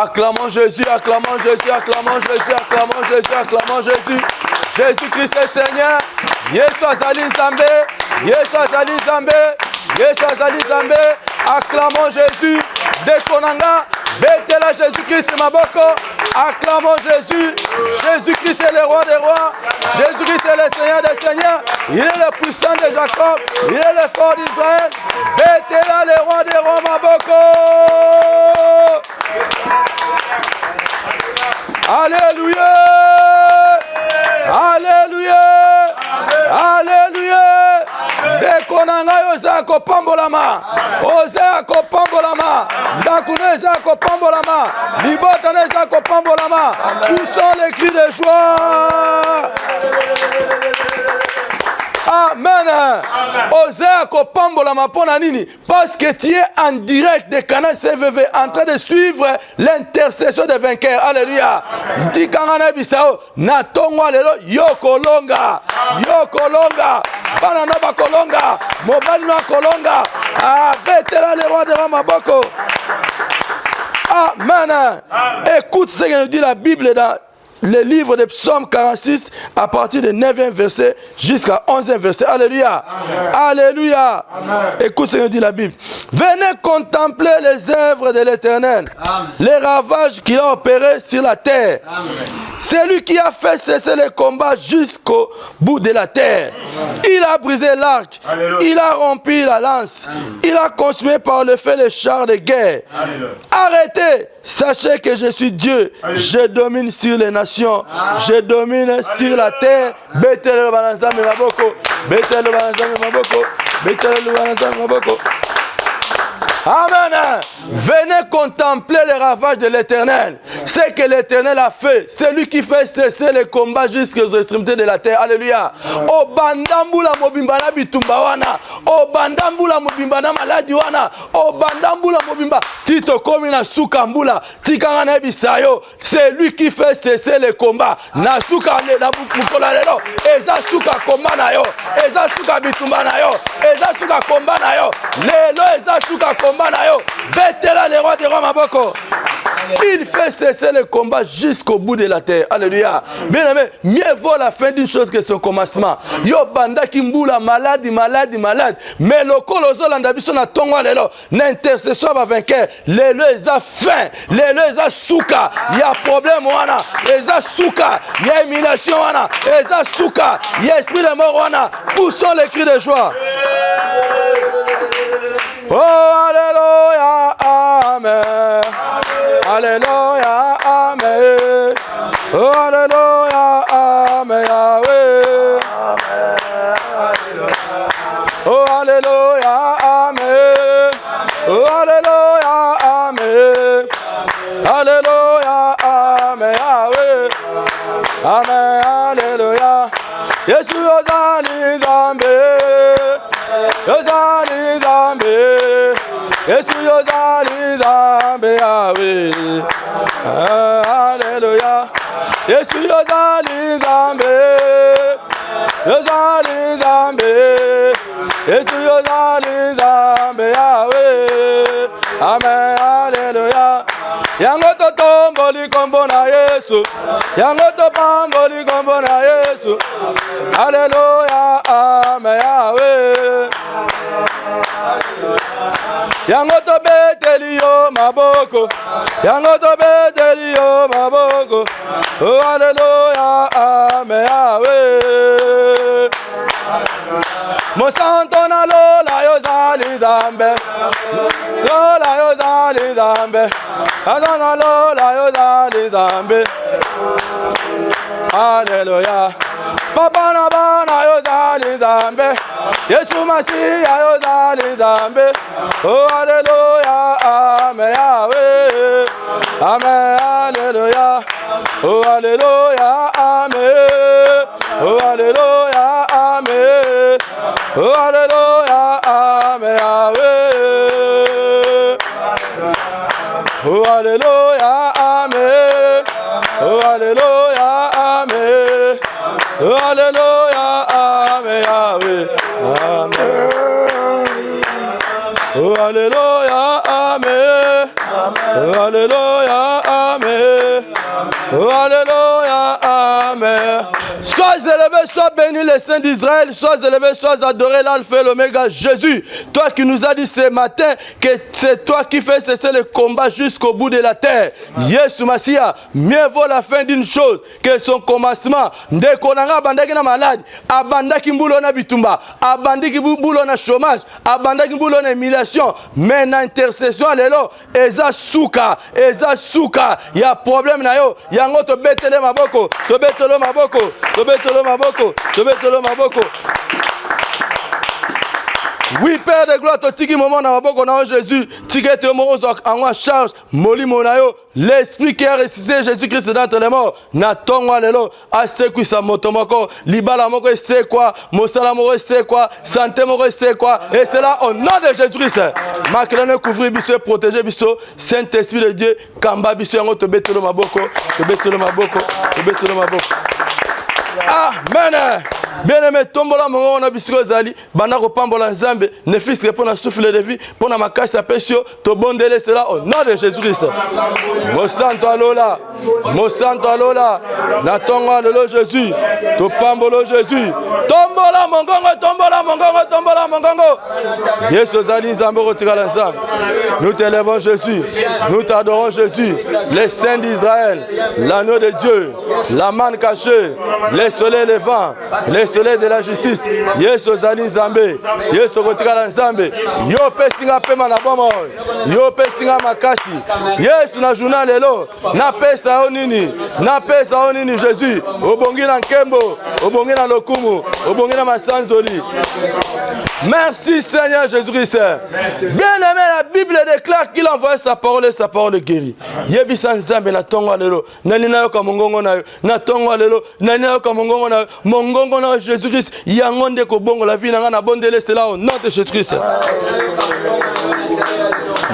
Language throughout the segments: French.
Acclamons Jésus, acclamons Jésus, acclamons Jésus, acclamons Jésus, acclamons Jésus. Jésus-Christ est Seigneur. Yesu azali Nzambe, Yesu azali Nzambe, Yesu azali Nzambe. Acclamons Jésus. Dekonanga, betela Jésus-Christ maboko. Acclamons Jésus. Jésus-Christ est le roi des rois. Jésus-Christ est le Seigneur des seigneurs. Il est le puissant de Jacob. Il est le fort d'Israël. Betela le roi des rois maboko. Alléluia. Alléluia. Alléluia. Dekonanga yoza kopambolama. Oza kopambolama. Ndakune eza kopambolama. Libota neza kopambolama. Poussons les cris de joie. Amen. Oza kopambolama pona nini? Parce que tu es en direct de Canal CVV en train de suivre l'intercession des vainqueurs. Alléluia. Dikangana bisao na tongwa lelo yokolonga. Yokolonga. Bana no bakolonga. Mobali no kolonga. Betela le roi de Ramaboko. Amen. Écoute ce que nous dit la Bible dans le livre de Psaume 46 à partir du 9e verset jusqu'à 11e verset. Alléluia. Amen. Alléluia. Amen. Écoute ce que dit la Bible. Venez contempler les œuvres de l'Éternel, les ravages qu'il a opérés sur la terre. C'est lui qui a fait cesser les combats jusqu'au bout de la terre. Il a brisé l'arc. Il a rompu la lance. Il a consumé par le feu les chars de guerre. Arrêtez. Sachez que je suis Dieu. Je domine sur les nations. Je domine sur la terre. Betele le banazame maboko. Betele le banazame maboko. Betele le banazame maboko. Amen. Venez contempler les ravages de l'Éternel. C'est que l'Éternel a fait. C'est lui qui fait cesser les combats jusqu'aux extrémités de la terre. Alléluia. O bandambula mobimbana bitumba wana. O bandambula mobimbana maladi wana. O bandambula mobimba tito komina sukambula. Tikangana bisayo. C'est lui qui fait cesser les combats. Na suka na bukola lelo. Eza suka komba na yo. Eza suka bitumba na yo. Eza suka komba na yo. Lelo eza suka komba. Betela le roi des rois maboko. Il fait cesser le combat jusqu'au bout de la terre. Alléluia. Bien aimé, mieux vaut la fin d'une chose que son commencement. Yo banda kimbula malade, malade, malade. Mais le colosso landabiso na tongo lelo. N'intercession va vainqueur. Lelo eza fin. Lelo eza souka. Il y a problème wana. Eza souka. Il y a émulation wana. Eza souka. Il y a esprit de mort wana. Poussons les cris de joie. Oh, alléluia, amen. Alléluia, amen. Oh, alléluia, amen, Yahweh. Oh, alléluia, amen. Oh, alléluia, amen. Alléluia, amen, Yahweh. Amen, alléluia. Yesu ozali Nzambe. Yozali Nzambe. Yesu yozali Nzambe Yahweh. Alléluia. Yesu yozali Nzambe. Yozali Nzambe. Yesu yozali Nzambe Yahweh. Amen. Alléluia. Yango totomboli kombo na Yesu. Yango topamboli kombo na Yesu. Alléluia. Amen Yahweh. Yango to beteli yo maboko. Yango to beteli yo maboko. Oh alléluia, amen Yahweh. Mo santo na lola yo zali Nzambe. Lola yo zali Nzambe. Azana lola yo zali Nzambe. Alléluia. Papa na bana yo zali Nzambe. Yesu Masiya yo zali Nzambe. Oh alléluia, amen Yahweh. Amen, alléluia. Oh alléluia, amen. Oh alléluia, amen. Oh alléluia, amen Yahweh. Oh alléluia, amen. Oh alléluia, amen. Oh alléluia, amen Yahweh. Amen. Oh alléluia, amen. Alléluia, Amen. Alléluia, Amen. Sois élevé, sois béni les saints d'Israël, sois élevé, sois adoré l'alpha et l'oméga, Jésus. Toi qui nous as dit ce matin que c'est toi qui fais cesser le combat jusqu'au bout de la terre. Yesu Masia, mieux vaut la fin d'une chose que son commencement. Ndekonanga bandaki na malade, abandaki mbulo na bitumba, abandaki mbulo na chômage, abandaki mbulo na humiliation, mais na intercession lelo eza suka, ya problème na yo, yango to betele maboko, to betelo maboko, to betelo maboko, to betelo maboko. Oui, Père de gloire, tiki moment dans maboko na Jésus, tiki te morozo en charge, moli monayo, l'esprit qui a ressuscité Jésus-Christ d'entre les morts, na tongwa lelo, a sekui sa motomoko, libala moko c'est quoi, mosala moko c'est quoi, santé moko c'est quoi, et c'est là au nom de Jésus-Christ. Makelane couvrir biso, protéger biso, Saint-Esprit de Dieu, kamba biso yango to betelo maboko, to betelo maboko, to betelo maboko. Amen. Bien-aimé, tombola mongo na bisiko zali, banda ko pambola nzambe, ne fils que pour la souffle de vie, pour la makasi apesio, to bondele cela au nom de Jésus-Christ. Mo santo alola, na tongo lelo Jésus, to pambolo Jésus. Tombola mongongo. Yesu zali nzambe ko tikala nzambe. Nous t'élevons Jésus, nous t'adorons Jésus, les saints d'Israël, l'agneau de Dieu, la manne cachée, les soleils levants, les soleil de la justice. Yesu zali nzambe, Yesu kotikala nzambe. Yo pesinga pema na bomo, yo pesinga makasi. Yesu na journal lelo, na pesa onini Jésus. Obongi na nkembo, obongi na lokumu, obongi na masanzoli. Merci Seigneur Jésus-Christ. Bien-aimé, la Bible déclare qu'il envoie sa parole et sa parole guérit. Yebisa nzambe na tongo lelo, nalina yo ka mongongo na yo, na tongo lelo, nalina yo ka mongongo na yo, mongongo na Jésus-Christ, yangonde ko bongo la vie na bondele cela au nom de Jésus-Christ.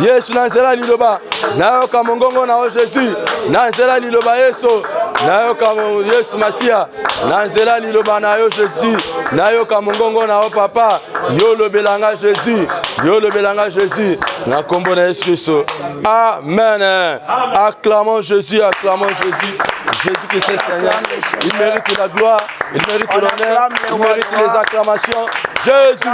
Yesu nanzela liloba, na yo ka mongongo na Jésus, nanzela liloba Yesu, na yo ka Yesu Masia, nanzela liloba na yo Jésus, na yo ka mongongo na yo papa, yo le belanga Jésus, na kombo na Yesu Christ. Amen. Acclamons Jésus, Jésus qui est Seigneur, il mérite la gloire, il mérite l'honneur, il mérite les acclamations. Jésus,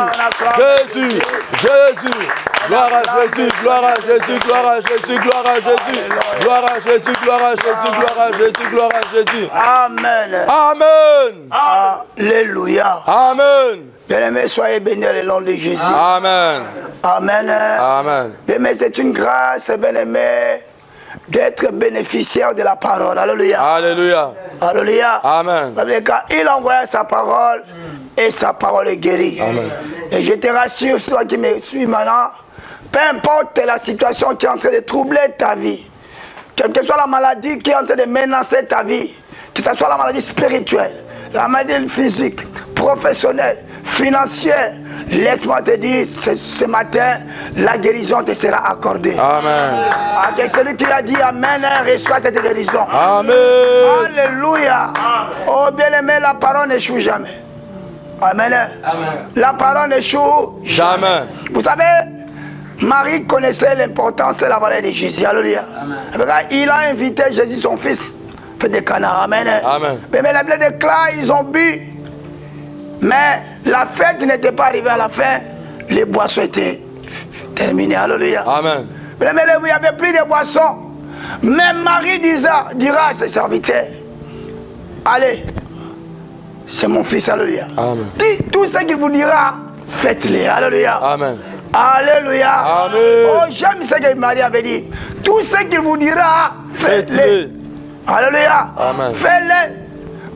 gloire à Jésus, gloire à Jésus, gloire à Jésus, gloire à Jésus, gloire à Jésus, gloire à Jésus, gloire à Jésus, gloire à Jésus. Amen. Alléluia. Amen. Bien-aimés, soyez bénis le nom de Jésus. Amen. Amen. Bien-aimés, c'est une grâce, bien-aimés, d'être bénéficiaire de la parole. Alléluia. Alléluia. Alléluia. Amen. Il envoie sa parole et sa parole est guérie. Amen. Et je te rassure, toi qui me suis maintenant, peu importe la situation qui est en train de troubler ta vie, quelle que soit la maladie qui est en train de menacer ta vie, que ce soit la maladie spirituelle, la maladie physique, professionnelle, financière, laisse-moi te dire, ce matin, la guérison te sera accordée. Amen. Celui qui a dit Amen, reçoit cette guérison. Amen. Alléluia. Oh bien-aimé, la parole n'échoue jamais. Amen. La parole n'échoue jamais. Vous savez, Marie connaissait l'importance de la valeur de Jésus. Alléluia. Il a invité Jésus, son fils, fait des canards. Amen. Mais la Bible déclare, ils ont bu. Mais la fête n'était pas arrivée à la fin. Les boissons étaient terminées. Alléluia. Amen. Mais il n'y avait plus de boissons. Mais Marie dira à ses serviteurs, allez, c'est mon fils. Alléluia. Amen. Tout ce qu'il vous dira, faites-le. Alléluia. Amen. Alléluia. Amen. Oh, j'aime ce que Marie avait dit. Tout ce qu'il vous dira, faites-le. Alléluia. Amen. Faites-le.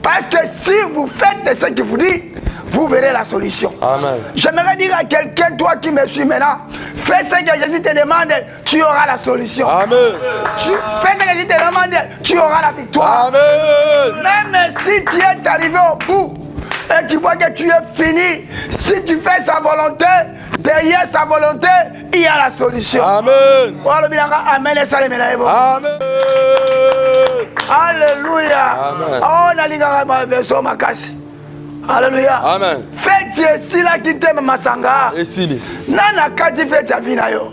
Parce que si vous faites ce qu'il vous dit, vous verrez la solution. Amen. J'aimerais dire à quelqu'un, toi qui me suis maintenant, fais ce que Jésus te demande, tu auras la solution. Amen. Fais ce que Jésus te demande, tu auras la victoire. Amen. Même si tu es arrivé au bout et tu vois que tu es fini, si tu fais sa volonté, derrière sa volonté, il y a la solution. Amen. Amen. Amen. Alléluia. Amen. Oh, nalinga ma version makasi. Alléluia. Amen. Faites ici là qui t'aime masanga. Et si. Nana kati faites ta vie na yo.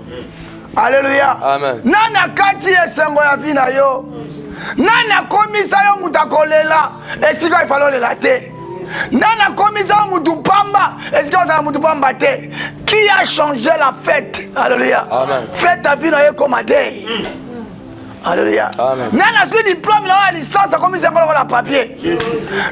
Alléluia. Amen. Nana kati esengo ya vie na yo. Nana komisa yo mutu akolela. Esika ifalo lela te. Nana komisa yo mutu pamba. Esika ozala mutu pamba te. Qui a changé la fête? Alléluia. Amen. Fête ta vie na yo comme day. Alléluia. Amen. Nana zui diplôme na licence comme ça la papier.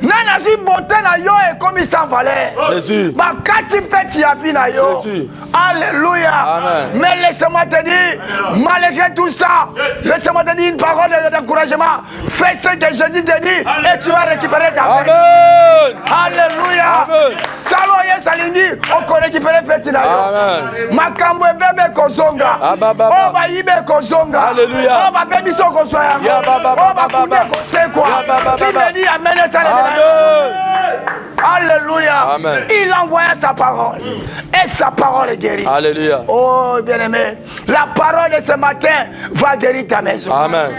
Nana zui beauté na yo et comme ça valeur. Jésus. Ba kati fête ya vie na yo. Jésus. Alléluia. Amen. Mais laisse-moi te dire, malgré tout ça, laisse-moi te dire une parole d'encouragement. Fais ce que Jésus te dit et tu vas récupérer ta fête. Amen. Alléluia. Amen. Salo ye salingi on récupérer fête na yo. Amen. Makambo bebe kozonga. Ababa. O ba yibe kozonga. Alléluia. O ba bebi soko soya. Ya baba baba baba. Qui me dit amen et ça. Amen. Alléluia. Amen. Il envoya sa parole. Et sa parole est guérie. Alléluia. Oh bien-aimé, la parole de ce matin va guérir ta maison. Amen.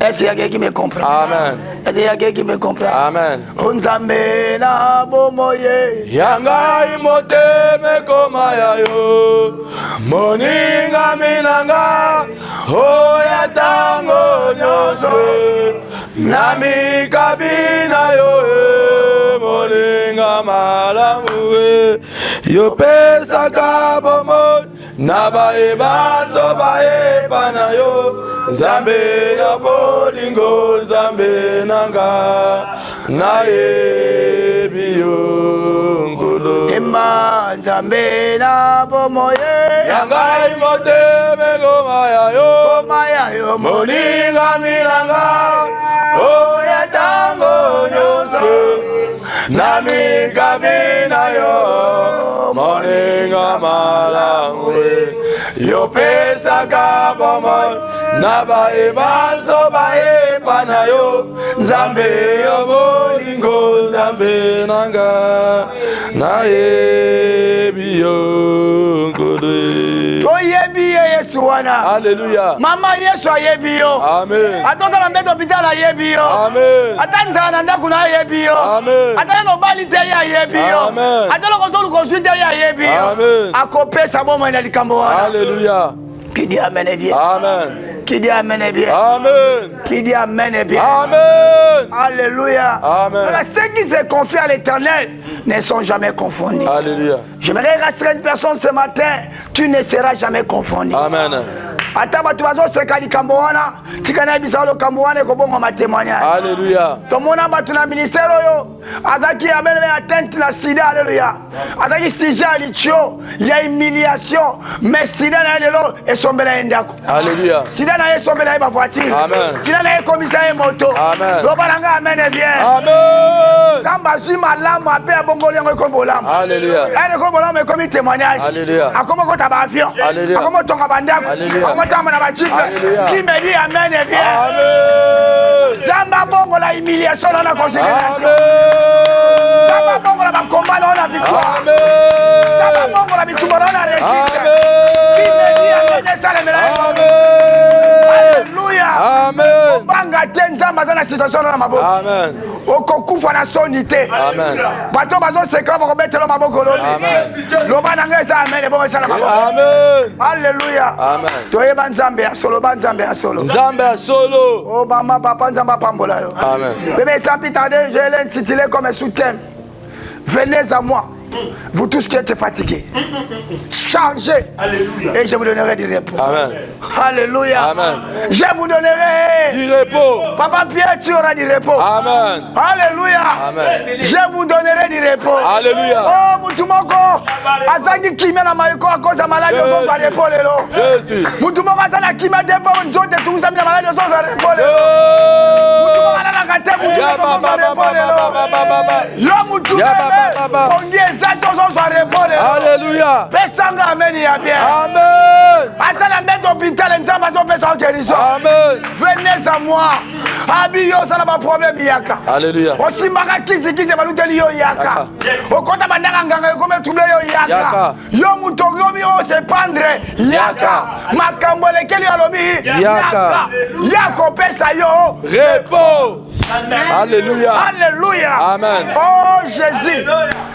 Est-ce qu'il y a quelqu'un qui me comprend? Amen. Est-ce qu'il y a quelqu'un qui me comprend? Amen. Unzambe na bomoye. Yangai moteme koma yayo. Moninga minanga. Oya tango nyonso. Nami kabina yo. Moninga malamu. Yo pesa kabomo. Nabae baso bae banayo. Zambe na bolingo. Zambe nanga. Nae biyongolo. Emma Zambe na bomoye. Yangai moteme goma yayo. Goma yayo. Moninga milanga. Oya tango nyonso. Nami kabina yo. Moninga malangwe. Yo pesa kabomo. Naba ebaso ba epana yo. Nzambe yo bolingo. Nzambe nanga. Na ebi yo ngode. Toyebi Yesu wana. Alléluia. Mama Yesu ayebi yo. Amen. Atoza na mbeto hospital ayebi yo. Amen. Atanza na ndaku na ayebi yo. Amen. Atana no bali te ya ayebi yo. Amen. Atana ko solu ko suite ya ayebi yo. Amen. Akopesa bomo ina likambo wana. Alléluia. Qui dit amen et bien. Amen. Qui dit amen et bien. Amen. Qui dit amen et bien. Amen. Alléluia. Amen. Voilà, ceux qui se confient à l'Éternel ne sont jamais confondus. Alléluia. J'aimerais rassurer une personne ce matin, tu ne seras jamais confondu. Amen. Ata batu bazoseka likambo wana tika na bisa likambo wana ekobonga ma témoignage. Alléluia. Tomona batu na ministère oyo azaki amene atteinte na sida. Alléluia. Azaki sija licho ya humiliation mais sida na lelo esombela endako. Alléluia. Sida na esombela ba voiture. Amen. Sida na komisa e moto. Amen. Lobananga amene bien. Amen. Samba si malamu ape abongoli yango ekombolam. Alléluia. Ane kombolam ekomi témoignage. Alléluia. Akomo kota ba avion. Alléluia. Akomo tonga bandako. Alléluia. Alléluia. Qui me dit amen et bien. Amen. Zamba bongo la humiliation dans la considération. Amen. Zamba bongo la combat dans la victoire. Amen. Zamba bongo la victoire dans la réussite. Amen. Qui me dit amen et ça le mélange. Alléluia. Amen. Banga tenzamba dans la situation dans la maboko. Amen. Okokufa na sonité. Amen. Bato bazo seka bako betelo maboko lolo. Amen. Loba nanga eza amen et bon ça la maboko. Amen. Alléluia. Amen. Toyeba nzambe ya solo ba nzambe ya solo. Nzambe ya solo. Oh maman papa nzamba pambola yo. Amen. Bébé Escampi tardé, je l'ai intitulé comme un sous-thème. Venez à moi, vous tous qui êtes fatigués, chargez, et je vous donnerai du repos. Amen. Alléluia. Amen. Je vous donnerai Du repos. Papa Pierre, tu auras du repos. Amen. Alléluia. Amen. Je vous donnerai du repos. Alléluia. Oh, Moutoumoko, Azaki Kimena Maïko à cause de la maladie de son repos. Jésus. Moutoumoko Azana Kimena Debo, Nzo de tout ça, la maladie de son repos. Alléluia. Amen. Amen. Venez à moi. Abi yo ça pas problème yaka. Alléluia. Osimaka kisi baluteli yo yaka. Okota bandaka nganga comme trouble yo yaka. Yo mutogomi o se pendre yaka. Makambo lekeli alobi yaka. Yako pesa yo repos. Alléluia. Alléluia. Amen. Oh Jésus.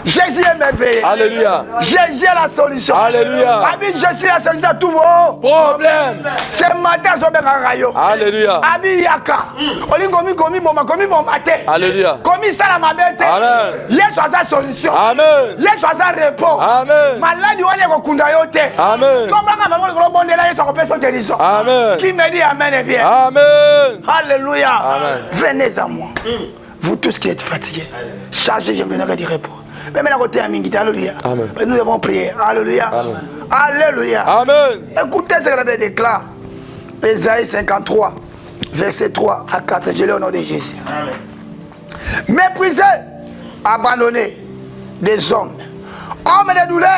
Jésus est merveilleux. Alléluia. Jésus est la solution. Alléluia. Ami, Jésus est la solution à tous vos Problème. ce matin, je vais rayo. Alléluia. Ami Yaka. Oli komi bomate. Alléluia. Komi sala mabete. Amen. Yesu a sa solution. Amen. Yesu a sa repos. Amen. Maladi wane kokunda yo te. Amen. Tombanga bango likolo bondela Yesu akopesa so guérison. Amen. Qui me dit amen et bien. Amen. Alléluia. Amen. Venez à moi. Vous tous qui êtes fatigués, chargés, je me donnerai du repos. Mais maintenant, côté Amingita, alléluia. Amen. Nous devons prier. Alléluia. Amen. Alléluia. Amen. Écoutez ce que la Bible déclare. Ésaïe 53, verset 3 à 4. Je l'ai au nom de Jésus. Amen. Méprisés, abandonnés des hommes, hommes de douleur,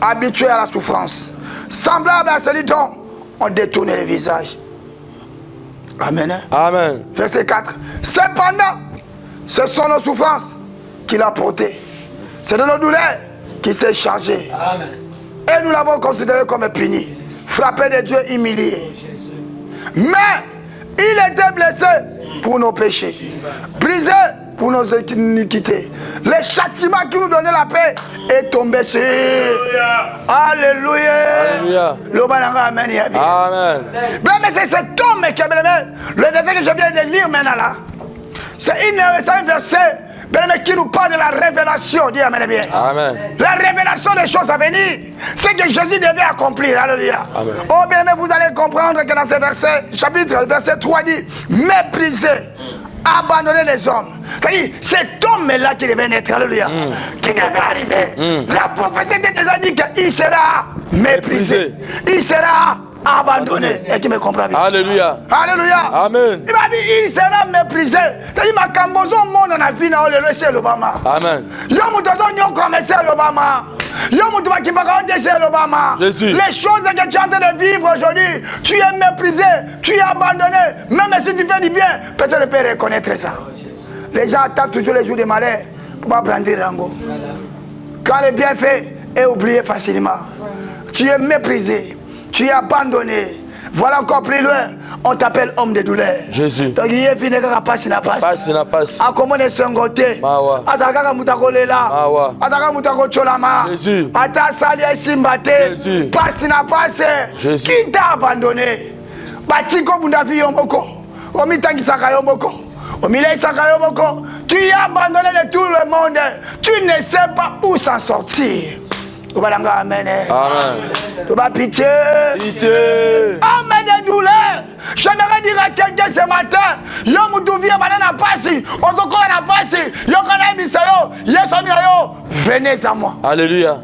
habitués à la souffrance, semblables à celui dont on détourne les visages. Amen. Amen. Verset 4. Cependant, ce sont nos souffrances qu'il a portées. C'est de nos douleurs qu'il s'est chargé. Amen. Et nous l'avons considéré comme puni, frappé de Dieu, humilié. Mais il était blessé pour nos péchés, brisé pour nos iniquités. Le châtiment qui nous donnait la paix est tombé sur. Alléluia. Alléluia. Amen. Amen. Mais c'est cet homme qui a bien aimé. Le verset que je viens de lire maintenant là, c'est un verset qui nous parle de la révélation. Dis amen bien. Amen. La révélation des choses à venir. C'est que Jésus devait accomplir. Alléluia. Amen. Oh bien aimé, vous allez comprendre que dans ce verset, chapitre, le verset 3 dit, mépriser, abandonner les hommes. C'est-à-dire, cet homme-là qui devait naître, alléluia, qui devait arriver. La prophétie était déjà dit qu'il sera méprisé. Il sera abandonné. Et qui me comprend bien. Alléluia. Alléluia. Amen. Il m'a dit, il sera méprisé. C'est-à-dire, ma cambozo monde en a vu dans le laisser l'Obama. Amen. Yo moutozo nyon commencé l'Obama. Yo moutozo qui va commencer l'Obama. Jésus. Les choses que tu es en train de vivre aujourd'hui, tu es méprisé, tu es abandonné. Même si tu fais du bien, personne ne peut reconnaître ça. Les gens attendent toujours les jours de malheur pour pas prendre Rango. Quand le bienfait est oublié facilement, tu es méprisé, tu es abandonné. Voilà encore plus loin, on t'appelle homme de douleur. Jésus. Donc il y a une passe na passe. Passe na passe. A comment ne sengote? Mawa. Azaka mutakolela. Mawa. Azaka mutakocholama. Jésus. Ata sali simbate. Jésus. Passe na passe. Jésus. Qui t'a abandonné? Batiko bundavi yomboko. Omitangi saka yomboko. Omile saka yomboko. Tu es abandonné de tout le monde. Tu ne sais pas où s'en sortir. Amen. Amen. Pitié. Pitié. Amen de douleur. J'aimerais dire à quelqu'un ce matin, yo moutouvier banana passi, ozoko na passi, yo kana bisayo, yeso yo, venez à moi. Alléluia.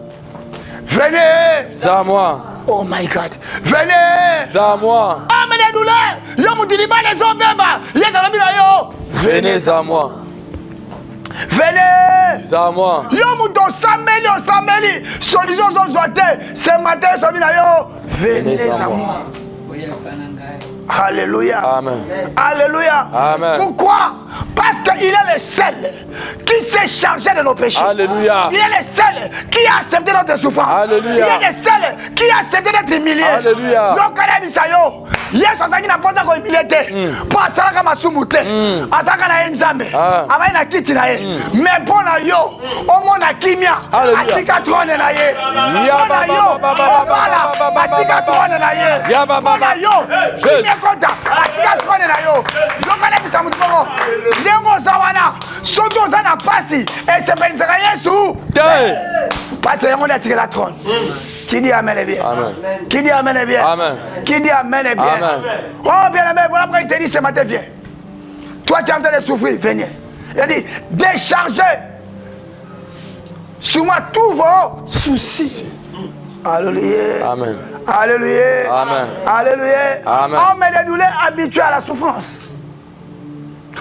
Venez. C'est à moi. Oh my God. Venez. C'est à moi. Amen de douleur. Yo moutiliba les obeba, yeso yo. Venez à moi. Venez. C'est à moi. Yo mouton sambeli, solution zozote, ce matin yo yo. Venez à moi. Alléluia. Amen. Alléluia. Amen. Pourquoi? Parce qu'il est le seul qui s'est chargé de nos péchés. Alléluia. Il est le seul qui a accepté notre souffrance. Alléluia. Il est le seul qui a accepté d'être humilié. Alléluia. Donc, Yesu azaki na posa ko humilité. Pour asalaka masumu te. Azaka na nzambe. Amai na kiti na ye. Mais pour na yo, au monde a kimia. Atika trône na ye. Ya ba ba ba ba ba atika trône na ye. Ya ba ba ba. Yo. Kota. Atika trône na yo. Donc kana bisa mutu moko. Ndengo zawana. Soto zana pasi. Et c'est ben Yesu. Parce que on a tiré la trône. Qui dit amen et bien? Amen. Qui dit amen et bien? Amen. Qui dit amen et bien? Amen. Oh bien amen, voilà pourquoi il te dit ce matin, viens. Toi tu es en train de souffrir, venez. Il a dit, déchargez sur moi tous vos soucis. Alléluia. Amen. Alléluia. Amen. Alléluia. Amen. Homme de douleur habitué à la souffrance.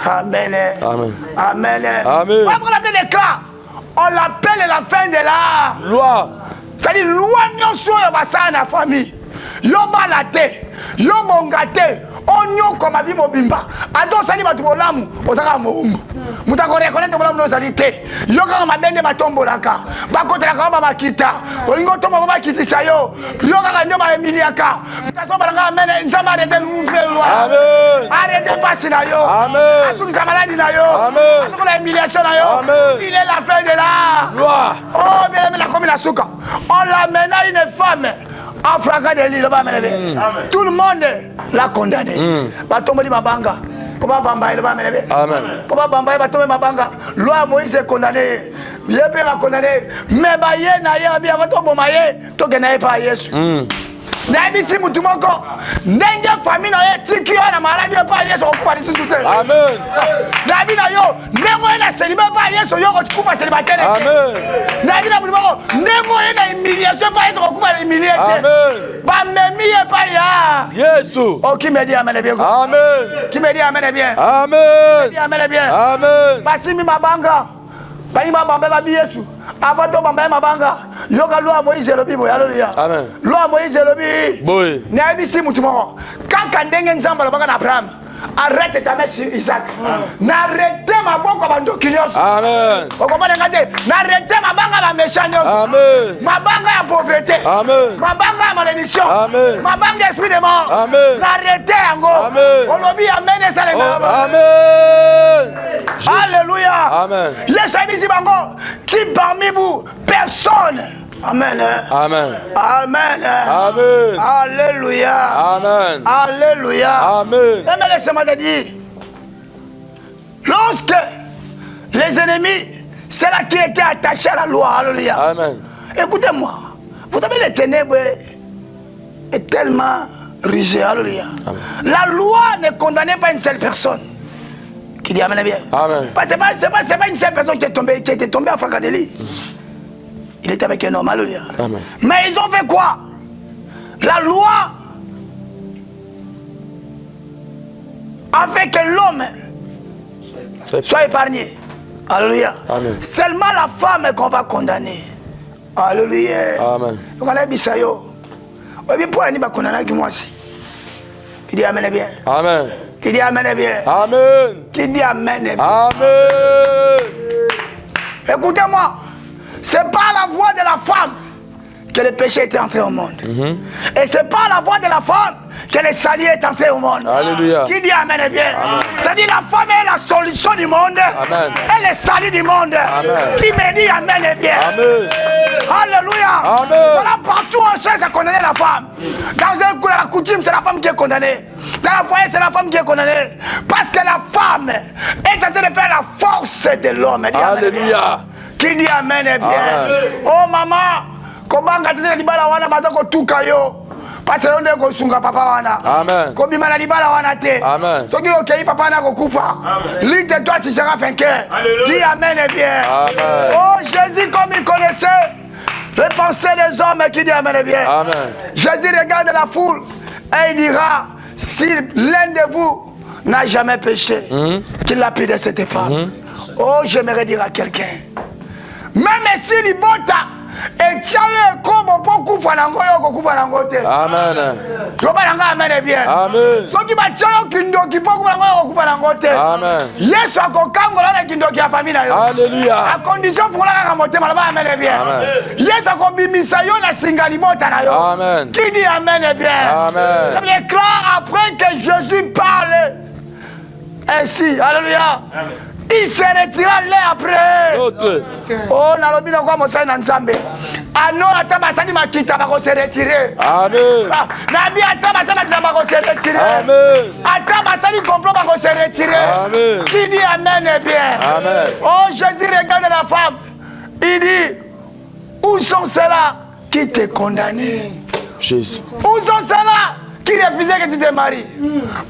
Amen. Amen. Amen. Amen. Voilà pourquoi la Bible déclare, on l'appelle la fin de la loi. C'est-à-dire, loi non sur la famille. Yo balate, yo bongate, onyo comme vie mobimba ado sali batu bolamu osaka moumbu muta ko reconnaître bolamu no sali te yoka mabende batombolaka bakotelaka ba makita olingo tomba ba kitisa yo yoka ndio ba emiliaka mutaso balanga mene nzamba arrêter nous faire loi Amen. arrêtez pas na yo Amen. asuki sa maladie na yo Amen. asuki la humiliation na yo Amen. il est la fin de la Gloire. oh bien aimé la commune à Souka on l'amène à une femme en fracas de l'île tout le monde l'a condamné batomboli mabanga Papa Bamba il va m'élever Amen. Papa Bamba il va tomber mabanga loi Moïse est condamné il est pas condamné mais ba ye na ye bien va tomber maye to que na pas Yesu N'abisi mutumoko ndenge famille na ye tiki na maladie pas Yesu okufa lisusu te Amen. Nabi na yo ndego na célibataire pas Yesu yo okufa célibataire Amen. Nabi na mutumoko ndego na humiliation pas Yesu okufa humilié Amen. Ba memi e pas ya Yesu. Oh qui me dit amen bien Amen. Qui me dit amen bien Amen. Dit amen bien Amen. Basimi mabanga Bani mabamba ba Yesu Abato bamba mabanga yoka loi Moïse elobi boya haleluya Amen. loi Moïse elobi Boy. N'abisi mutumoko kaka ndenge nzamba lobaka na Abraham arrête ta main sur Isaac n'arrête ma boko bandoki nyonso Amen. okomana ngate n'arrête ma banga ba méchant nyonso Amen. ma banga ya pauvreté Amen. ma banga ya malédiction Amen. ma banga esprit de mort Amen. n'arrête yango Amen. olobi amen ça les Amen. Alléluia. Amen. Laisse ici bango qui parmi vous personne. Amen. Amen. Amen. Amen. Alléluia. Amen. Alléluia. Amen. Mais laissez-moi te dire, lorsque les ennemis, c'est là qui étaient attachés à la loi. Alléluia. Amen. Écoutez-moi, vous savez les ténèbres est tellement rusé. Alléluia. La loi ne condamnait pas une seule personne. Qui dit amen bien. Amen. C'est pas une seule personne qui était tombée à Fracadélie. Il était avec un homme, alléluia. Amen. Mais ils ont fait quoi? La loi a fait que l'homme soit épargné. Alléluia. Amen. Seulement la femme qu'on va condamner. Alléluia. Amen. Donc on a dit ça yo. On dit pour aller bah condamner qui moi aussi. Qui dit amen bien. Amen. Qui dit amen bien. Amen. Qui dit amen bien. Amen. Écoutez-moi, c'est par la voix de la femme que le péché est entré au monde. Et c'est par la voix de la femme que le salut est entré au monde. Alléluia. Qui dit amen bien. C'est-à-dire la femme est la solution du monde. Amen. Et le salut du monde. Amen. Qui me dit amen bien. Amen. Alléluia. Amen. Voilà, partout on cherche à condamner la femme. Dans la coutume, c'est la femme qui est condamnée. Dans la foyer, c'est la femme qui est condamnée. Parce que la femme est en train de faire la force de l'homme. Alléluia. Qui dit amen et bien. Amen. Oh maman, comment tu libala wana bazako tuka yo. Parce que on est kosunga papa wana. Amen. Ko bimana libala wana te. Amen. Soki okei papa na kokufa. Lite toi tu seras vainqueur. Dis amen et bien. Amen. Oh Jésus comme il connaissait les pensées des hommes qui dit amen et bien. Amen. Jésus regarde la foule et il dira si l'un de vous n'a jamais péché, qu'il a pris de cette femme. Oh, j'aimerais dire à quelqu'un, même si il bota et tiens comme beaucoup de Amen. amen bien. Amen. Ce qui va tiens kindoki beaucoup Amen. Yesu akokangola na kindoki ya famille na yo. Alléluia. À condition pour la motema là amen bien. Amen. Yesu akobimisa yo na singali bota na yo. Amen. Qui dit amen bien. Amen. Ça veut dire après que Jésus parle ainsi. Alléluia. Amen. Il se retira là après. L'autre. Oh, nalobi na kwa mosai na nzambe. Ano ata basali makita bako se retirer. Amen. Nabi ata basali makita bako se retirer. Amen. Ata basali complot bako se retirer. Amen. Qui dit amen et bien. Amen. Oh, Jésus regarde la femme. Il dit, où sont ceux-là qui te condamnent? Jésus. Où sont ceux-là qui refusaient que tu te maries?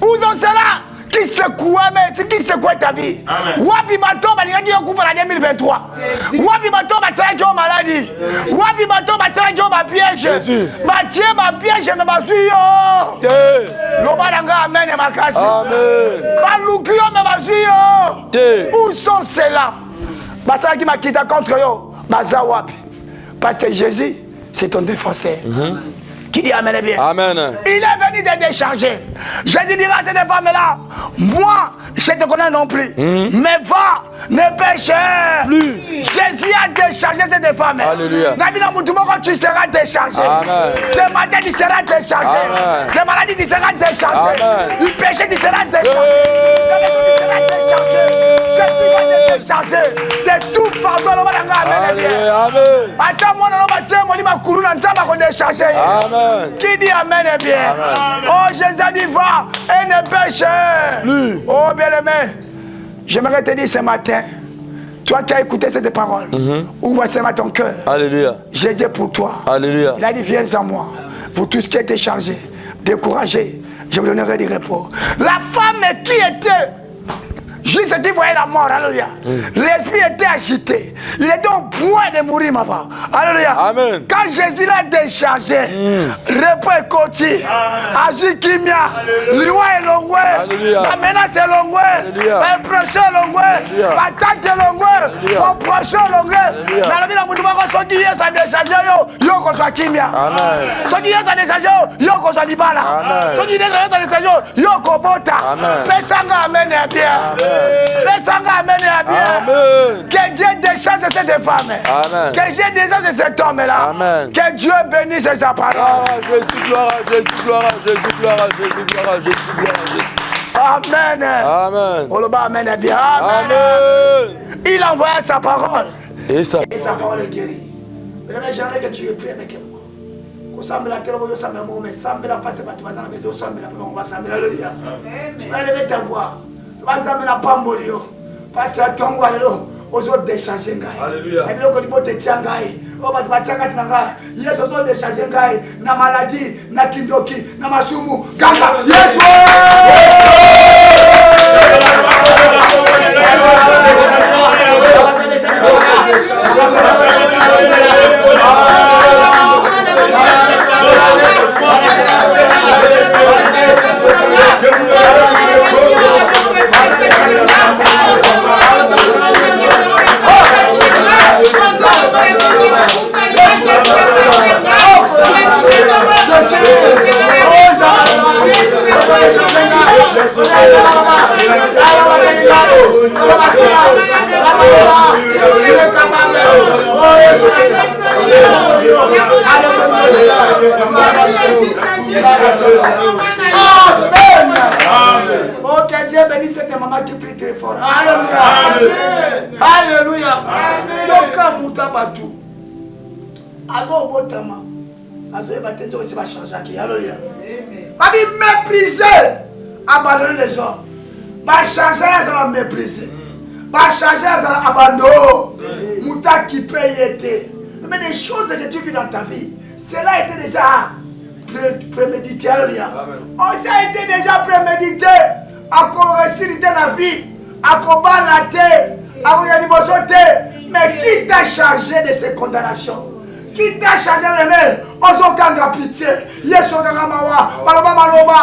Où sont ceux-là qui secouaient ta vie? Wapi bato balingaki yo kufa na 2023. Wapi bato batalaki yo maladie. Wapi bato batalaki yo ba piège. Batie ba piège me bazui yo. Loba nanga amen makasi. Amen. Baluki yo me bazui yo. Où sont ceux-là? Basala qui m'a quitté contre yo. Baza wapi? Parce que Jésus c'est ton défenseur. Qui dit Amen bien? Amen. Il est venu te décharger. Jésus dira à cette femme-là, moi, je ne te connais non plus. Mais va, ne pêche plus. Jésus a déchargé cette femme. Alléluia. Quand tu seras déchargé. Amen. Ce matin, tu seras déchargé. Amen. Les maladies, tu seras déchargé. Amen. Le péché, tu seras déchargé. Le péché, tu seras déchargé. Jésus va te décharger de tout pardon. Alléluia. Amen. Attends, moi, on va dire, mon livre, on va décharger. Amen. Qui dit Amen est bien? Amen. Oh, Jésus a dit, va et ne pêche plus. Oh, bien-aimé, j'aimerais te dire ce matin, toi qui as écouté cette parole, ouvre seulement ton cœur. Alléluia. Jésus est pour toi. Alléluia. Il a dit, viens à moi. Vous tous qui êtes chargés, découragés, je vous donnerai du repos. La femme qui était juste qui voyait la mort, alléluia. L'esprit était agité. Il était au point de mourir, ma part. Alléluia. Amen. Quand Jésus l'a déchargé, repos est côté. Azul kimia, loi est longue, la menace est longue, l'impression est longue, l'attaque est longue, l'oppression est longue. Dans la vie, la mouvement, ceux qui est déchargé, yo qu'on soit kimia. Ceux qui est déchargé, yo qu'on soit libala. Ceux qui est déchargé, yo qu'on bota. Pesanga amen et bien. Pesanga amen et bien. Que Dieu décharge cette femme. Que Dieu décharge cet homme-là. Que Dieu bénisse sa parole. Jésus, gloire à Jésus, gloire à Jésus, gloire à Jésus, gloire à Jésus, gloire à Jésus. Amen. Amen. On le bat, amen et bien. Amen. Il envoie sa parole. Et sa parole est guérie. Mais j'aimerais que tu pries avec moi. Qu'on semble la terre, on semble mais semble la passe, tu vas dans la maison, on va sembler alléluia. Tu vas élever ta voix. Tu vas sembler la pambolio. Parce que ton voix, aux autres décharger. Alléluia. Et bien, quand tu tiens, oh, tu vas tiens, yes, aux autres décharger, na maladie, na kindoki, na masumu, ganga, yes, Oh, que Dieu bénisse cette maman qui prie très fort. Alléluia. Alléluia. Donc, Moutabatu, Azo Botama, Azo Ebatejo aussi va changer. Alléluia. Va mépriser, abandonner les gens. Va changer, ça va mépriser. Va changer, ça va abandonner. Mouta qui paye été. Mais des choses que tu vis dans ta vie, cela était déjà prémédité. Alléluia. Oh, ça a été déjà prémédité. À réussir dans la vie, à combattre la terre, à réanimer. Mais qui t'a chargé de ces condamnations? Qui t'a chargé de même? Ozo Kanga pitié. Yeso Kanga Mawa. Maloba Maloba.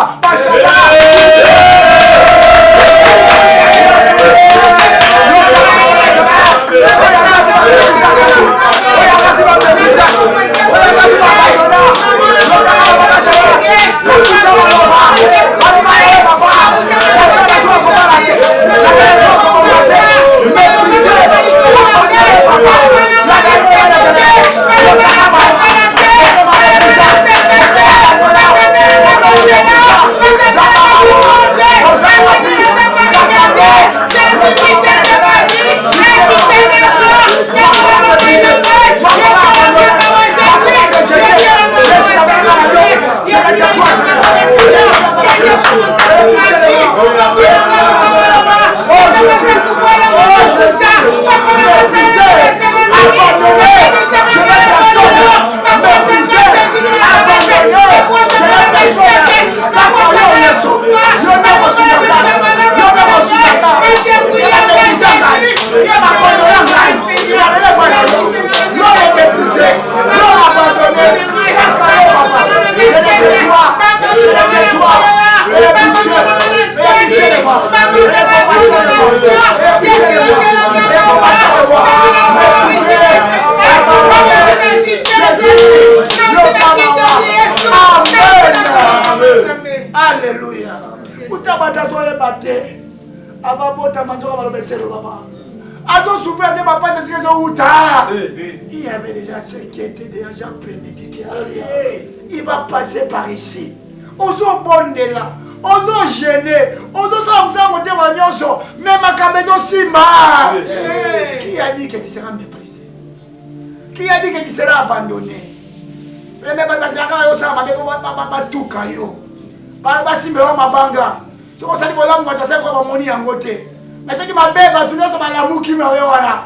Il y avait déjà ceux qui étaient déjà prémédités. Il va passer par ici. Ozo bondela, ozo gêner, ozo samsa monter manyoso, même à Kamezo Simba. Qui a dit que tu seras méprisé? Qui a dit que tu seras abandonné? Les mêmes bazaka yo sama mais ba tout kayo. Ba simba mabanga. C'est pour ça que bolam va faire quoi moni angote. Mais c'est que ma bébé tu n'as pas la mouki mais voilà.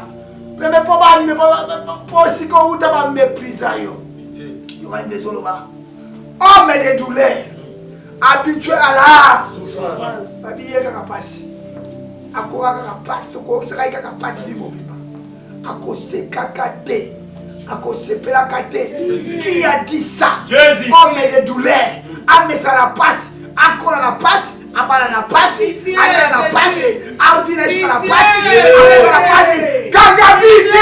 Mais pas si qu'on ou ta méprisé yo. Il y aura une maison là-bas. Homme de douleur. Habitué à la souffrance. Habillé capacité. Akora capacité, ko sera capacité bibo biba. Akose kakate. Akose pelakate. Qui a dit ça? Jésus. Homme de douleur. Ame ça la passe. Akora la passe. Abala la passe. Ala la passe. Audine la passe. Ala la passe. Kangabiti.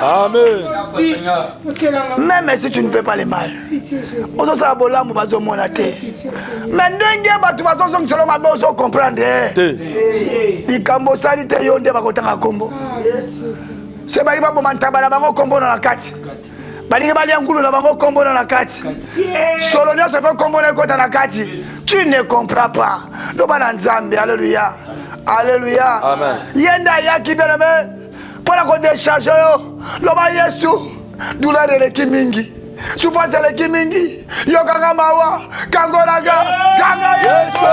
Amen. Même si tu ne fais pas le mal, on s'en abola mon bazo monaté. Mais n'engue batu bazo son solo ma bazo comprendre. Di kambo sali te yonde bakotanga kombo. C'est bali ba bomantaba na bango kombo na kati. Bali bali ngulu na bango kombo na kati. Solo ne se fait kombo na kota na kati. Tu ne comprends pas. Do bana nzambe, alléluia. Alléluia. Amen. Yenda yaki bien pour la décharge yo. Loba Yesu. Douleur de kimingi. Souffrance de kimingi. Yo kanga mawa. Kangoraga. Kanga Yesu.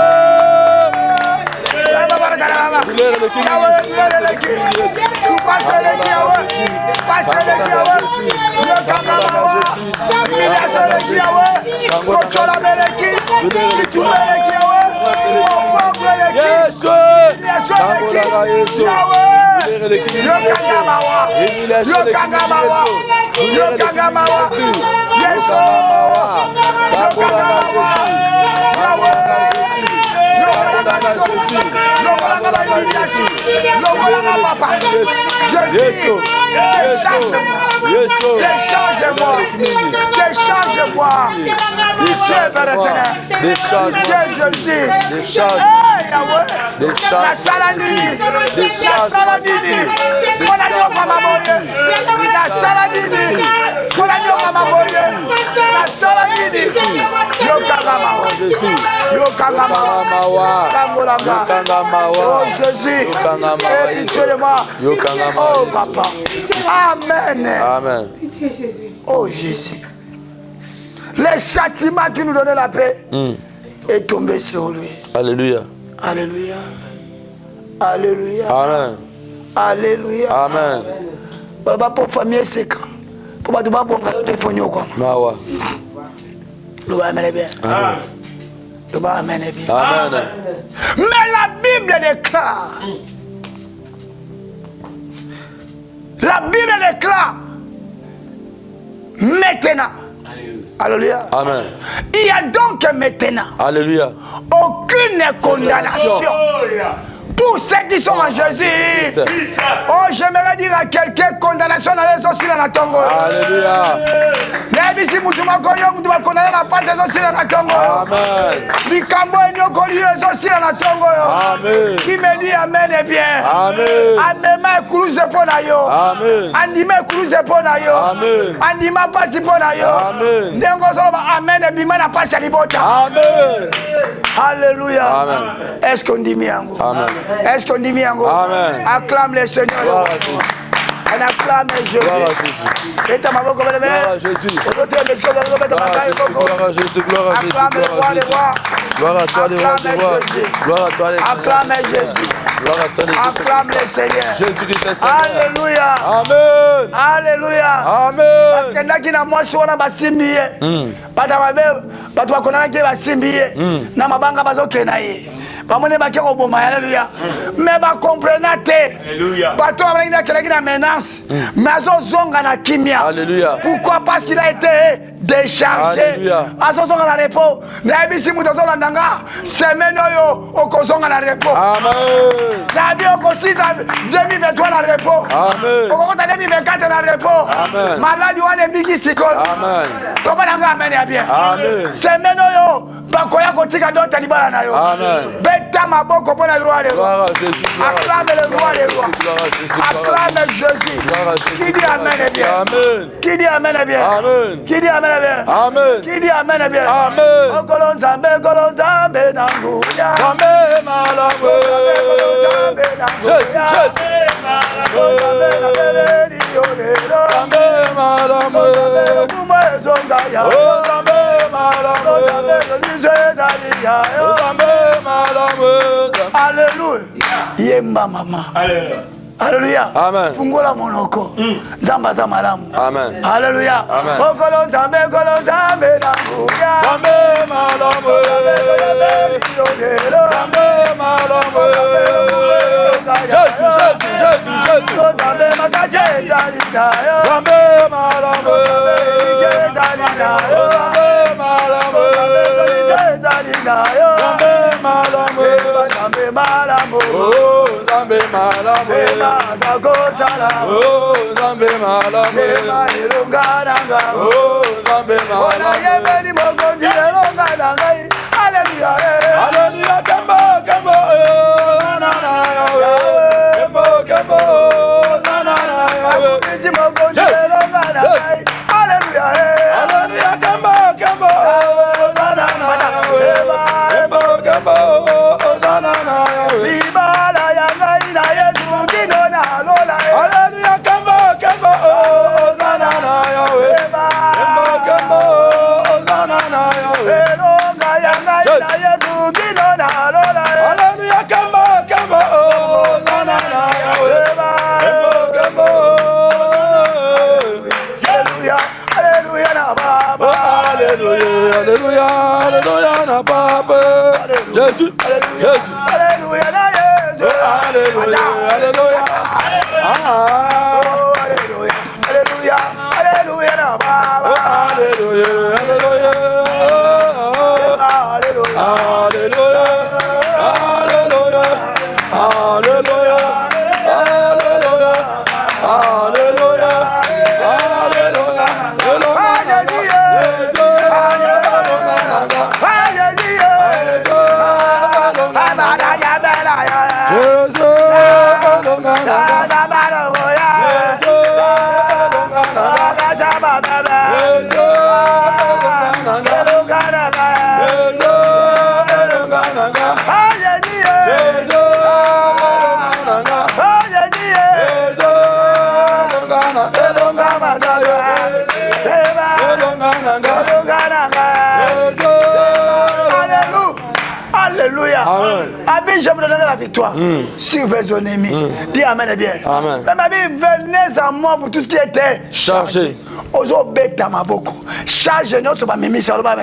Décharge-moi. Oh papa. Amen. Amen. Oh Jésus. Le châtiment qui nous donnait la paix est tombé sur lui. Alléluia. Alléluia. Alléluia. Amen. Alléluia. Amen. Baba pour famille c'est quand. Pour pas tout bon de fonyo quoi. Mawa. Le va amener bien. Amen. Le va amener bien. Amen. Mais la Bible déclare. La Bible déclare. Maintenant. Alléluia. Amen. Il y a donc maintenant. Alléluia. Aucune condamnation Pour ceux qui sont en Jésus. Oh, j'aimerais dire à quelqu'un condamnation dans les aussi dans la Tongo. Alléluia. Nebisi mutuma koyo mutuma condamné na pas les aussi dans la Tongo. Amen. Likambo nyoko liyo aussi dans la Tongo. Amen. Qui me dit amen et bien. Amen. Andima ekuluze pona yo. Amen. Andima ekuluze pona yo. Amen. Andima pasi pona yo. Amen. Ndengo solo amen et bima na pasi libota. Amen. Alléluia. Amen. Est-ce qu'on dit miango? Amen. Est-ce qu'on dit miango? Amen. Acclame le Seigneur. Gloire à Jésus. On acclame Jésus. Gloire à Jésus. Et ta maman comme elle Gloire à Jésus. Gloire à Jésus. Gloire à Jésus. Gloire à Jésus. Acclame le roi des rois. Gloire à toi les rois des rois. Gloire à toi les Acclame Jésus. Gloire à toi les Acclame le Seigneur. Jésus-Christ est Seigneur. Alléluia. Amen. Alléluia. Amen. Bakendaki na mwasi wana basimbi ye. Bato mabe bato bakonanaki basimbi ye. Na mabanga bazokenda ye. Bamone bake koboma. Alléluia. Mais bakomprena te. Bato babanaki na kelaki na menace. Mais azozonga na kimia. Alléluia. Pourquoi? Parce qu'il a été déchargé. Alléluia. Azozonga na repos. Na ebisi muto azolandanga semaine oyo okozonga na repos. Amen. Nabi okosisa 2023 na repos. Amen. Okokota 2024 na repos. Amen. Maladi wana ebiki sikoyo. Amen. Kobananga amen ya bien. Amen. Semaine oyo bakoya kotika dota libala na yo. Amen. Beta maboko mpona le roi des rois. Gloire à Jésus. Acclame le roi des rois. Gloire à Jésus. Acclame Jésus. Gloire à Jésus. Qui dit amen et bien? Amen. Qui dit amen et bien? Amen. Qui dit amen et bien? Amen. Qui dit amen et bien? Amen. Okolo nzambe nanguya. Amen. Malamu. Jésus. Amen. Malamu. Oh, Amen. Malamu. Amen. Malamu. Alléluia. Yemba mama. Alléluia. Amen. Fungola monoko. Zamba za malamu. Amen. Alléluia. Amen. Okolo nzambe nanguya. Amen. Malamu. Amen. Malamu. Jésus. Nzambe makasi ezali na yo. Nzambe malamu. Ezali na yo. Nzambe malamu. Ezali na yo. Nzambe malamu. Nzambe malamu. Oh, Nzambe malamu. Ema zakosala. Oh, Nzambe malamu. Ema elongananga. Oh, Nzambe Ona malamu. yebeni mokonzi elongananga. Alléluia. Alléluia, Kembo, Kembo, nanana, Kembo, Kembo, nanana, Mokonzi mokonzi elongananga. Alléluia. Alléluia, Kembo, Kembo, nanana, Kembo, Kembo, nanana, Libala yanga ina Yesu kino na lola. Alléluia, Kembo, Kembo, nanana, Kembo, Kembo, nanana, Elonga yanga ina Yesu kino na lola. Alléluia, Kembo, Kembo, nanana, Kembo, Kembo. Alléluia, alléluia na baba. Alléluia, alléluia, alléluia, na papa. Jésus, Jésus. Alléluia na Yesu. Alléluia, alléluia. Ah, Oh, alléluia, alléluia, alléluia na baba. alléluia, alléluia. Alléluia. Alléluia, alléluia, alléluia, alléluia, alléluia, alléluia. Ah, Jésus, ah, Jésus, ah, bada ya bada ya. Jésus, alléluia. Ah, bada ya. Ah, sama baba. Elonga na ga. Ah, Jésus, ah, Jésus, elonga mazayo. Eba, elonga na ga. Alléluia. Amen. Amen, je vous donnerai la victoire sur vos ennemis. Dis amen et bien. Amen. Mais ma vie, venez à moi pour tout ce qui était Chargé. ozo beta maboko. Charge notre bamimi sur le bas.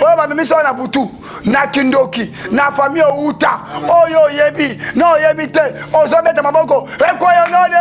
Oh, bamimi sur na butu, na kindoki, na famille outa. Oh yo yebi, no yebi te. Ozo beta maboko. Ekoyo none.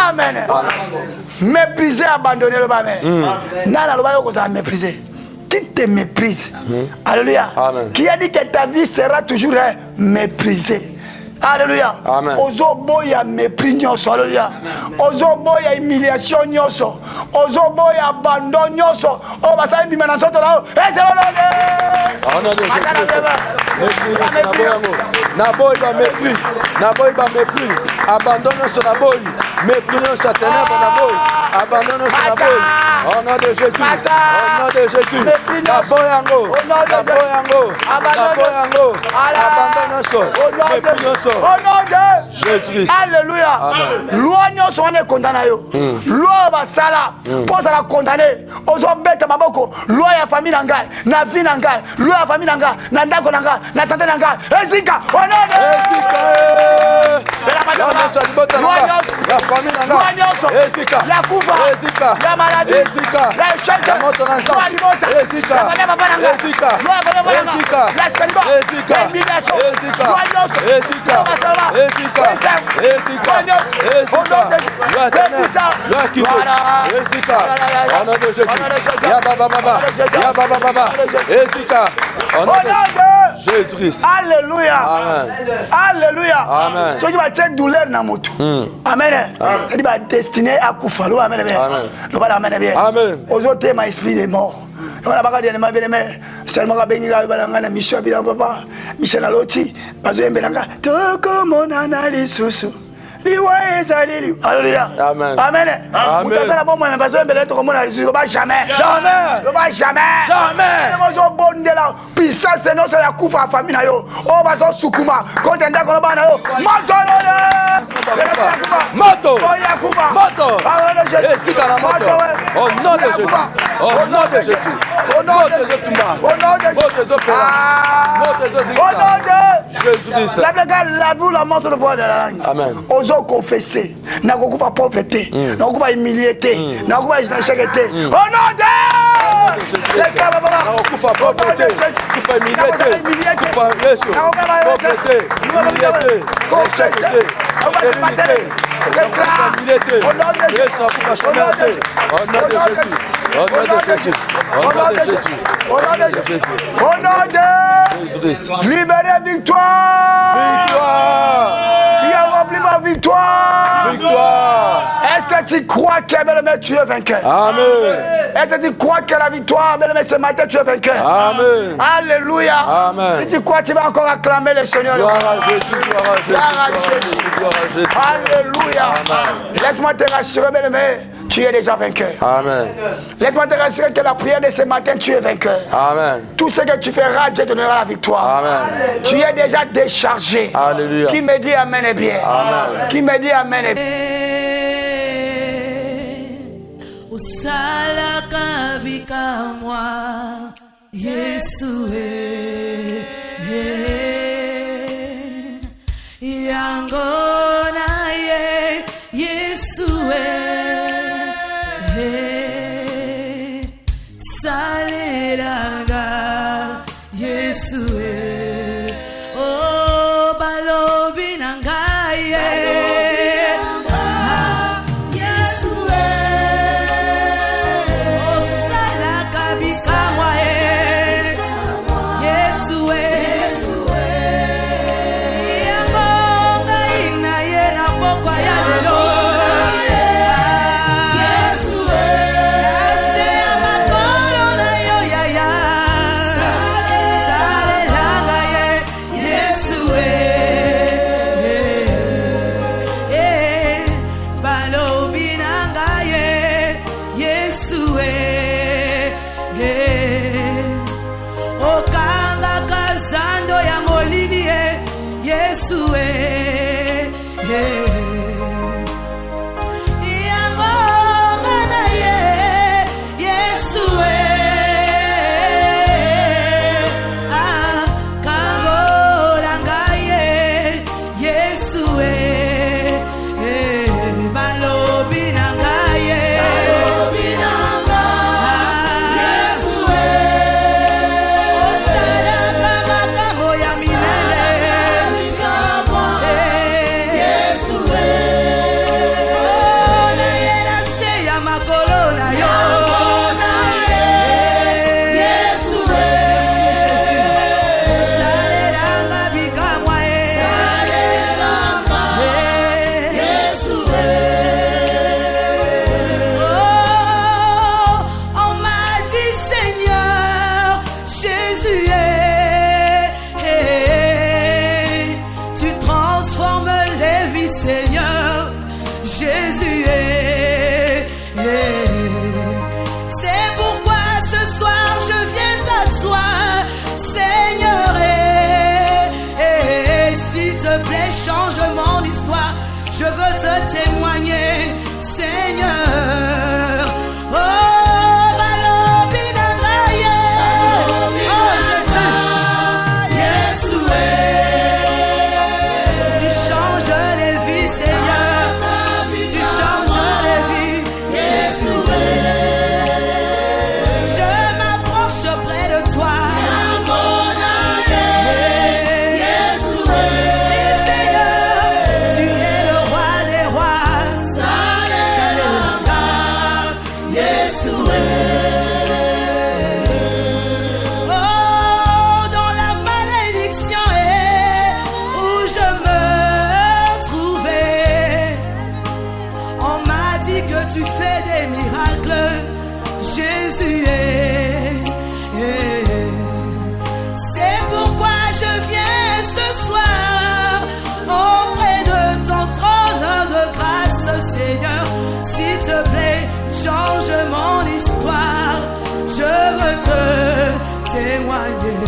Amen. Mépriser, abandonner le bas. Nana, le bas, vous avez méprisé. Qui te méprise? Alléluia. Qui a dit que ta vie sera toujours méprisée? Alléluia. Ozobo ya mépris nyonso. Alléluia. Ozobo ya humiliation nyonso. Ozobo ya abandon nyonso. Oh basali bimana soto là. Eh c'est Naboy ba mépris. Naboy ba mépris. Abandonne son naboy. Mépris sa ténèbre naboy. Abandonne son naboy. Au nom de Jésus. Au nom de Jésus. Naboy yango. Naboy yango. Naboy yango. Abandonne son. Mépris son. Au nom de Jésus. Alléluia. Loi nyonso on est condamné yo. Loi basala. Pour ça condamner. Ozo bête maboko. Loi ya famille nangai. Na vie nangai. Loi ya famille nangai. Na ndako nangai. Na santé nangai. Ezika. Au nom de la famille nangai. Ezika. La kufa. Ezika. La maladie. Ezika. La échec. La mort ensemble. Ezika. La papa nangai. Ezika. Ezika. La sendo. Ezika. L'humiliation. Ezika. Loi nyonso. Ezika. Ezika. Ezika. Ezika. Loi ténèbre. Loi qui veut. Ezika. Au nom de Jésus. Ya baba baba. Ya baba baba. Ezika. Au nom de Jésus-Christ. Alléluia. Amen. Alléluia. Amen. Ce qui va être douleur dans mon tout. Amen. C'est dit destiné à Koufalo. Amen. Amen. Amen. Aux autres, ma esprit est mort. On a pas de ma bien-aimée. Seulement quand Benga va dans la mission, bien papa. Michel Aloti. Bazo Mbelanga. Toko mon analyse sous. Alléluia. Amen. Amen. Amen. Vous avez bon moyen, parce que jamais. Jamais. Jamais. Jamais. Vous bon de la puissance, c'est non, c'est la coupe à la famille. Oh, bah, ça, Soukouma. Quand on est dans le Moto. Moto. Ezika la moto. Au nom de Jésus. Au nom de Jésus. Au nom de Jésus. Au nom de Jésus-Christ. La vous la montre de voix de la langue. Amen. Osons confesser. N'a pas pauvreté. N'a pas humiliété. N'a pas échec. Au nom de libérer victoire. Il a rempli ma victoire. Est-ce que tu crois que tu es vainqueur? Amen. Est-ce que tu crois que la victoire, ce matin, tu es vainqueur? Amen. Alléluia. Amen. Si tu crois, tu vas encore acclamer le Seigneur. Gloire à Jésus, gloire à Jésus. Gloire à Jésus. Gloire à Jésus. Alléluia. Laisse-moi te rassurer, bien-aimé. Tu es déjà vainqueur. Amen. Laisse-moi te rassurer que la prière de ce matin, tu es vainqueur. Amen. Tout ce que tu feras, Dieu te donnera la victoire. Amen. Tu es déjà déchargé. Alléluia. Qui me dit Amen est bien. Amen. Qui me dit Amen est bien. Usalaka bikamwa Yesue Yangona ye Yesue Saleraga Yesue Oh balobi nangaye Yes. témoigner, Seigneur. Oh, balobi na ngai, oh Jésus, Yeshua. Tu changes les vies, Seigneur. Tu changes les vies, Yeshua. Je m'approche près de toi. Jésus est. C'est pourquoi je viens ce soir auprès de ton trône de grâce, Seigneur. S'il te plaît, change mon histoire. Je veux te témoigner.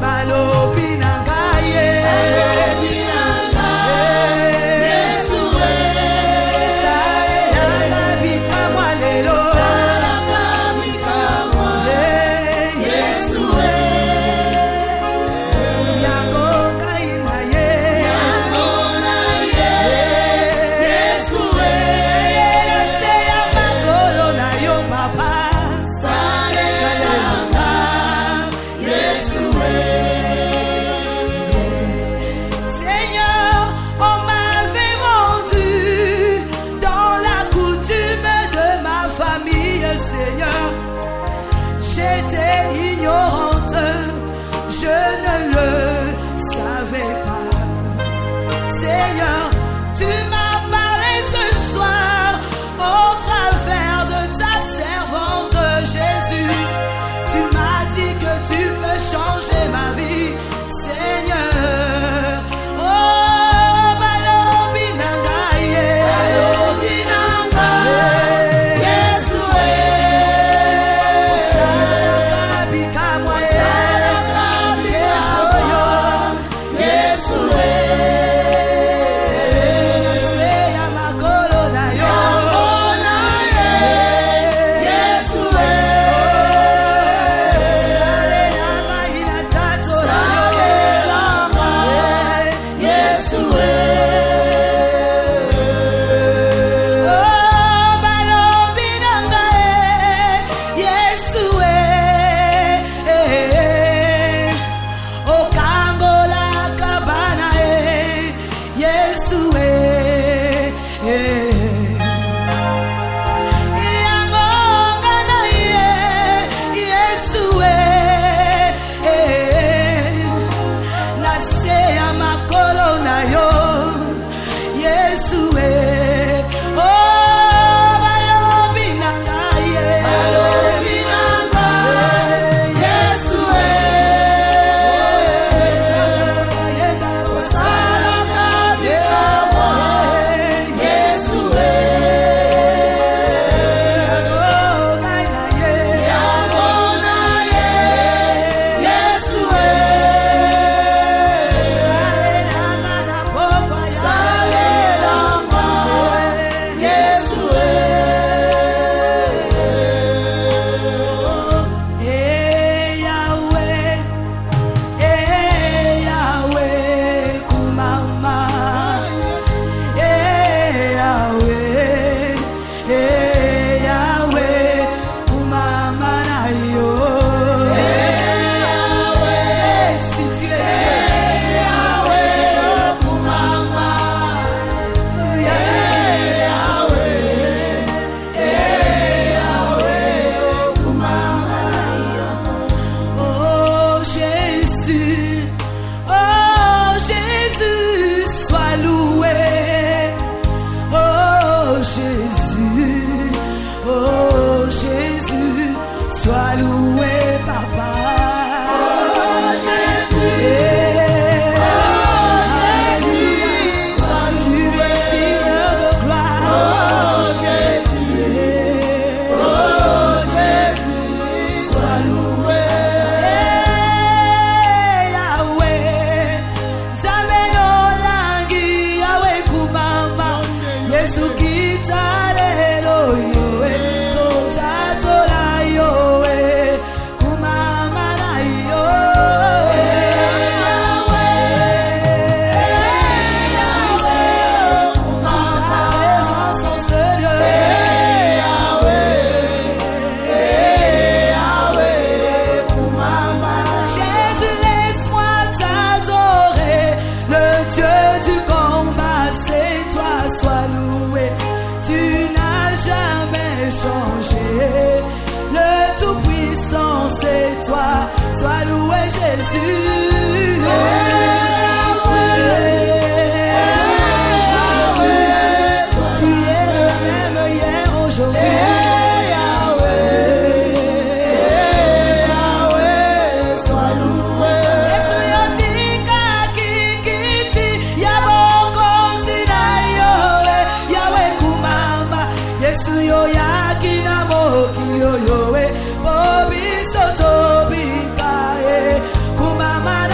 Balobi na ngai, balobi na ngai, Yeshua. Salaka bika moi lelo. J'étais ignorante, je ne le savais pas. Seigneur, tu m'as parlé ce soir au travers de ta servante Jésus. Tu m'as dit que tu peux changer ma vie, Seigneur. Oh, balobi na ngai, balobi na ngai, Yeshua. inchangé. Le Tout-Puissant, c'est toi. Sois loué, Jésus. Tu es le même hier, aujourd'hui. Kumama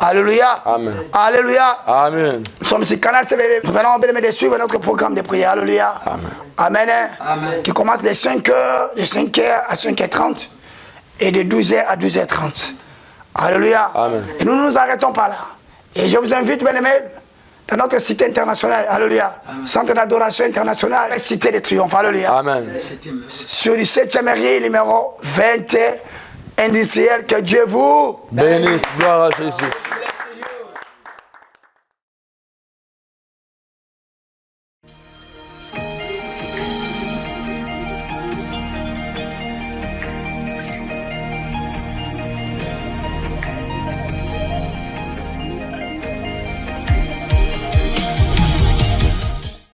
Alléluia. Amen. Alléluia. Amen. Nous sommes sur Canal CVV. Nous venons de suivre notre programme de prière. Alléluia. Amen. Amen. Amen. Qui commence de 5h à 5h30 et de 12h à 12h30. Alléluia. Amen. Et nous ne nous arrêtons pas là. Et je vous invite, bien aimés, dans notre cité internationale. Alléluia. Centre d'adoration internationale, cité de triomphe. Alléluia. Amen. Sur le 7e rue numéro 20 industriel. Que Dieu vous Bénisse. Gloire à Jésus.